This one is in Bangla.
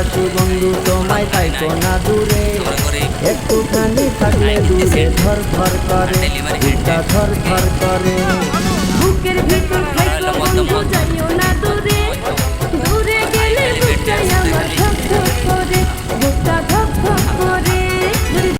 ভালোবাসি বন্ধু তোমায় তাইতো না দূরে একটুখানি থাকলে দূরে ধর ধর করে বুকটা ধর ধর করে বুকের ভিতর খাইছো বন্ধু যাইও না